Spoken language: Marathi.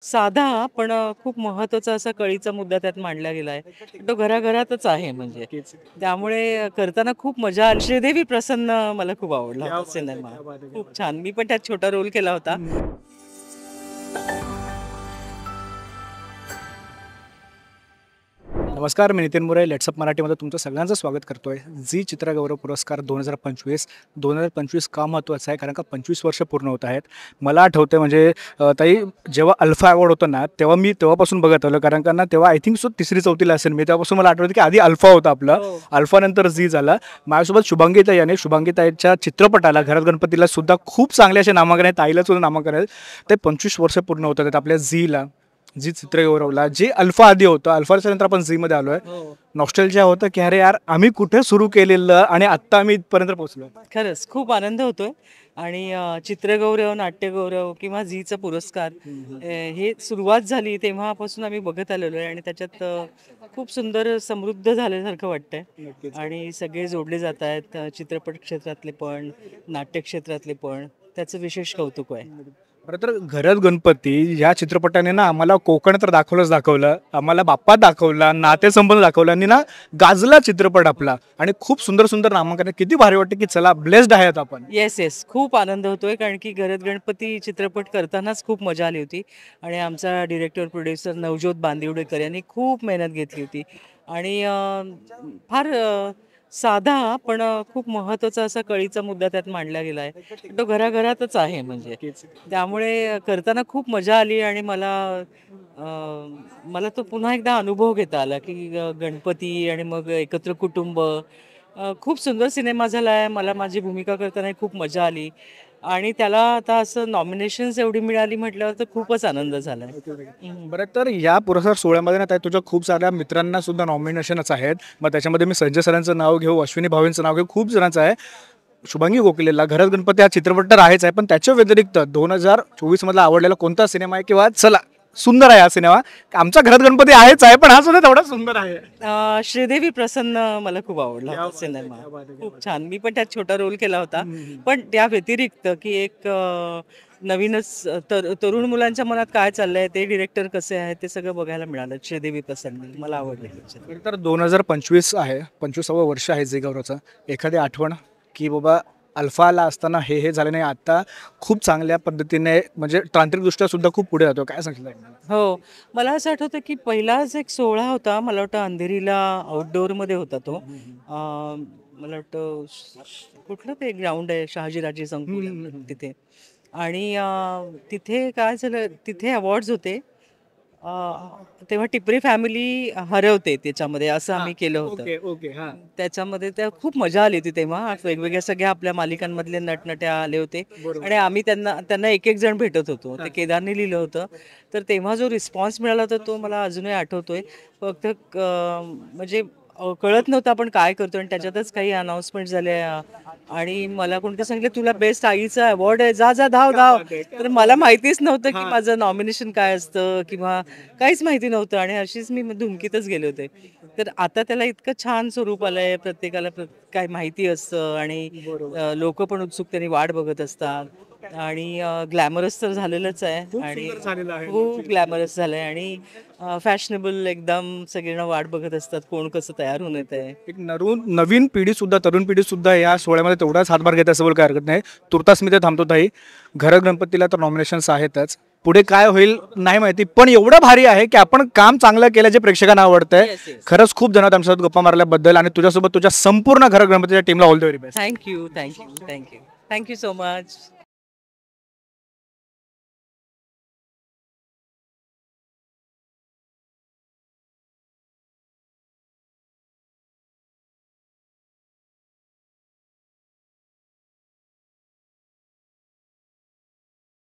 साधा पण खूप महत्त्वाचा असा कळीचा मुद्दा त्यात मांडला गेला आहे. तो घराघरातच आहे म्हणजे. नक्कीच. त्यामुळे करताना खूप मजा आली. श्रीदेवी प्रसन्न मला खूप आवडला क्या होता बात है! सिनेमा. क्या बात है! क्या खूप बात छान. मी पण त्यात छोटा रोल केला होता. है! नमस्कार, मी नितीन मुरे. लेट्सअप मराठीमध्ये तुमचं सगळ्यांचं स्वागत करतोय. झी चित्रगौरव पुरस्कार 2025 का महत्त्वाचा आहे? कारण का 25 वर्ष पूर्ण होत आहेत. मला आठवतंय म्हणजे ताई जेव्हा अल्फा अवॉर्ड होतं ना, तेव्हा मी तेव्हापासून बघत आलो. कारण का ना तेव्हा आय थिंक सो 3री-4थीला असेल मी. तेव्हापासून मला आठवतं की आधी अल्फा होता आपला. हो. अल्फानंतर झी झाला. माझ्यासोबत शुभांगीताई आणि शुभांगीताईच्या चित्रपटाला घरात गणपतीला सुद्धा खूप चांगले असे नामांकन आहेत. ताईला सुद्धा नामांकन आहेत. ते 25 वर्ष पूर्ण होत आहेत आपल्या झीला. झी चित्रगौरवला जे अल्फा आधी होतं, अल्फाच्या नंतर आपण झीमध्ये आलो आहे. हो. नॉस्टॅल्जिया होतं की अरे यार आम्ही कुठे सुरू केलेलं आणि आत्ता आम्ही इथपर्यंत पोहोचलो. खरंच खूप आनंद होतोय आणि चित्रगौरव, नाट्यगौरव किंवा झीचा पुरस्कार हे सुरुवात झाली तेव्हापासून आम्ही बघत आलेलो आहे आणि त्याच्यात खूप सुंदर समृद्ध झाल्यासारखं वाटतंय नक्कीच. आणि सगळे जोडले जात आहेत. चित्रपट क्षेत्रातले पण, नाट्य क्षेत्रातले पण. त्याचं विशेष कौतुक आहे. खरं तर घरात गणपती या चित्रपटाने ना आम्हाला कोकण तर दाखवलं, आम्हाला बाप्पा दाखवला, नातेसंबंध दाखवला आणि ना गाजला चित्रपट आपला आणि खूप सुंदर सुंदर नामांकन. किती भारी वाटतं की चला ब्लेस्ड आहेत आपण. Yes, yes. खूप आनंद होतोय कारण की घरात गणपती चित्रपट करतानाच खूप मजा आली होती आणि आमचा डिरेक्टर, प्रोड्युसर नवजोत बांदिवडेकर यांनी खूप मेहनत घेतली होती आणि फार साधा पण खूप महत्त्वाचा असा कळीचा मुद्दा त्यात मांडला गेला आहे. तो घराघरातच आहे म्हणजे. त्यामुळे करताना खूप मजा आली आणि अ, मला तो पुन्हा एकदा अनुभव घेता आला की गणपती आणि मग एकत्र कुटुंब. खूप सुंदर सिनेमा झाला आहे. मला माझी भूमिका करताना खूप मजा आली आणि त्याला आता असं नॉमिनेशन्स एवढी मिळाली म्हटल्यावर तर खूपच आनंद झाला आहे. बरं तर या पुरस्कार सोहळ्यामध्ये ना ताई तुझ्या खूप साऱ्या मित्रांना सुद्धा नॉमिनेशनच आहेत. मग त्याच्यामध्ये मी संजय सरांचं नाव घेऊ, अश्विनी भावेंचं नाव घेऊ, खूप जणांचं आहे. शुभांगी गोखलेला घरात गणपती हा चित्रपट तर आहेच आहे, पण त्याच्या व्यतिरिक्त 2024 मधला आवडलेला कोणता सिनेमा आहे किंवा चला सुंदर आहे हा सिनेमा. आमचा घरात गणपती आहेच आहे, पण हा सुद्धा तेवढा सुंदर आहे. श्रीदेवी प्रसन्न मला खूप आवडला क्या होता बात है! सिनेमा. क्या बात है! क्या खूप बात छान. मी पण त्यात छोटा रोल केला होता. है! पण त्या व्यतिरिक्त की एक नवीनच तरुण मुलांच्या मनात काय चाललंय, ते डिरेक्टर कसे आहेत, ते सगळं बघायला मिळालं. श्रीदेवी प्रसन्न मला आवडले पिक्चर. खरं तर 2025 आहे, 25वा वर्ष आहे झी गौरवचं. एखादी आठवण की बाबा अल्फाला असताना हे झालं नाही, आता खूप चांगल्या पद्धतीने म्हणजे तांत्रिकदृष्ट्या सुद्धा खूप पुढे जातो. काय सांगितलं? हो. मला असं आठवतं की पहिलाच एक सोहळा होता. मला वाटतं अंधेरीला आउटडोअरमध्ये होता तो. मला वाटतं कुठलं ते ग्राउंड आहे शहाजीराजे संकुल तिथे. आणि तिथे काय झालं, तिथे अवॉर्ड्स होते. अ, तेव्हा टिपरे फॅमिली हरवते त्याच्यामध्ये असं आम्ही केलं होतं. Okay, okay. हां. त्याच्यामध्ये त्या खूप मजा आली होती तेव्हा. वेगवेगळ्या सगळ्या आपल्या मालिकांमधले नटनट्या आले होते बरोबर. आणि आम्ही त्यांना त्यांना एक-एक जण भेटत होतो. ते हां. केदारने लिहिलं होतं. तर तेव्हा जो रिस्पॉन्स मिळाला होता तो मला अजूनही आठवतोय. फक्त म्हणजे कळत नव्हतं आपण काय करतोय आणि त्याच्यातच काही अनाउन्समेंट झाल्या आणि मला कोणीतरी सांगितलं, "तुला बेस्ट आईचा अवॉर्ड आहे. जा, जा, धाव, क्या धाव." बात है! क्या तर बात मला है! माहितीच नव्हतं की हां. माझं नॉमिनेशन काय असतं किंवा काहीच माहिती नव्हतं आणि अशीच मी धुमकीतच गेले होते. तर आता त्याला इतकं छान स्वरूप आलंय. प्रत्येकाला काय माहिती असतं आणि लोकं पण उत्सुकतेने वाट बघत असतात आणि ग्लॅमरस तर झालेलंच आहे खूप आणि सुंदर झालेलं आहे. खूप ग्लॅमरस झालंय आणि फॅशनेबल एकदम सगळेजण वाट बघत असतात कोण कसं तयार होऊन येतंय. एक नवीन पिढी सुद्धा तरुण पिढी सुद्धा या सोहळ्यामध्ये तेवढाच हातभार घेत असं बोल काय हरकत नाही. तुर्तास मी ते थांबतो ताई. घरात गणपतीला तर नॉमिनेशन्स आहेतच. पुढे काय होईल नाही माहिती, पण एवढं भारी आहे की आपण काम चांगलं केलं जे प्रेक्षकांना आवडतंय. Yes, yes. खरंच खूप जणात आमच्यासोबत गप्पा मारल्याबद्दल आणि तुझ्यासोबत तुझ्या संपूर्ण घरात गणपतीच्या टीमला all the very best. Thank you, thank you, thank you. Thank you so much.